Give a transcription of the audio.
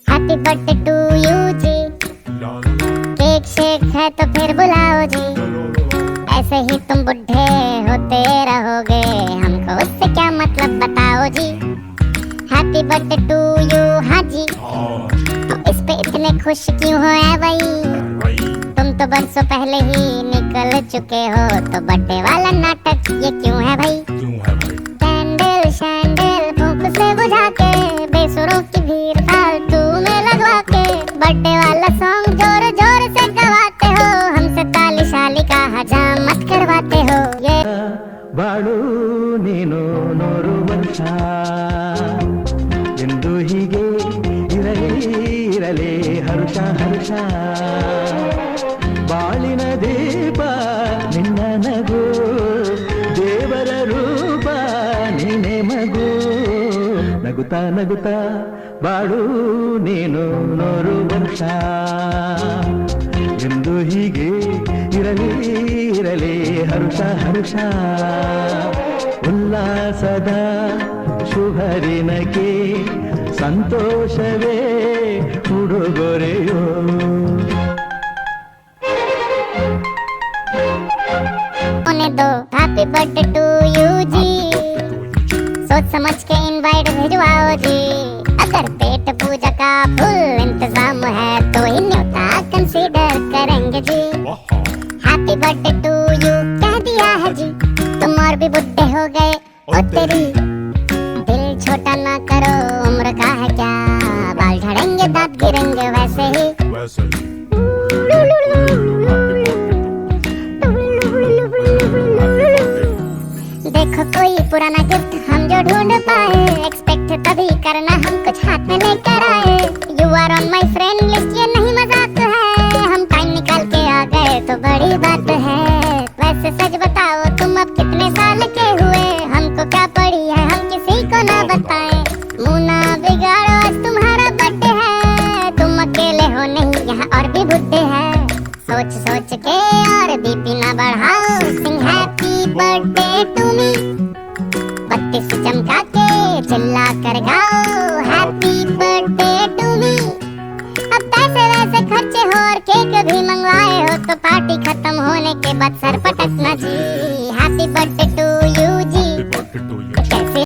Happy birthday to you जी, cake शेक है तो फिर बुलाओ जी। ऐसे ही तुम बुढ़े होते रहोगे, हमको उससे क्या मतलब बताओ जी। हैप्पी बर्थडे टू यू, हाँ जी। तो इस पे इतने खुश क्यों हो ऐ भाई, तुम तो बरसों पहले ही निकल चुके हो, तो बर्थडे वाला नाटक ये क्यों है भाई। कैंडल शैंडल फूंक से बुझा के, बेसुरों की भीड़ फालतू में लगवा के, बर्थडे वाला सॉन्ग जोर जोर से गवाते हो, हमसे ताली शाली का हजाम मत करवाते हो। ये ಬಾಳು ನೀನು 100 ವರ್ಷ ಎಂದು ಹೀಗೆ ಇರಲಿ ಇರಲಿ ಹರ್ಷ ಹರ್ಷ, ಬಾಳಿನ ದೀಪ ನಿನ್ನ ನಗು, ದೇವರ ರೂಪ ನೀನೆ ಮಗು, ನಗುತ್ತಾ ನಗುತ್ತಾ ಬಾಳು ನೀನು 100 ವರ್ಷ ಎಂದು ಹೀಗೆ ಇರಲಿ ಇರಲಿ ಹರ್ಷ ಹರ್ಷ, ಉಲ್ಲಾಸದ ಶುಭರಿನಕ್ಕೆ ಸಂತೋಷವೇ ಉಡುಗೊರೆಯೋ। होने दो हैप्पी बर्थडे टू यू जी, सोच समझ के इनवाइट भिजवाओ जी। अगर पेट पूजा का फुल इंतजाम है तो ही न्योता कंसीडर करेंगे जी। हैप्पी बर्थडे टू यू कह दिया है जी, तुम और भी बुढ़े हो गए ओ तेरी, दिल छोटा ना करो उम्र का है क्या, बाल झड़ेंगे दांत गिरेंगे वैसे ही। देखो कोई पुराना गिफ्ट हम जो ढूंढ पाए, एक्सपेक्ट तभी करना हम कुछ हाथ में लेकर आए। You are on my friend list, ये नहीं मजाक है, हम टाइम निकाल के आ गए तो बड़ी बात है। वैसे सच बताओ तुम अब कितने साल के हुए, हमको क्या पड़ी है हम किसी को ना बताएं। मुंह ना बिगाड़ो आज तुम्हारा बर्थडे है, तुम अकेले हो नहीं यहाँ और भी बुढ़े हैं। सोच सोच के और बीपी ना बढ़ाओ, सिंग हैप्पी बर्थडे टू मी, बत्ती से चमका के चिल्ला कर गाओ हैप्पी बर्थडे टू मी। अब पैसे वैसे खर्चे हो और केक भी मंगवाए हो, तो पार्टी खत्म होने के बाद सर पटकना जी।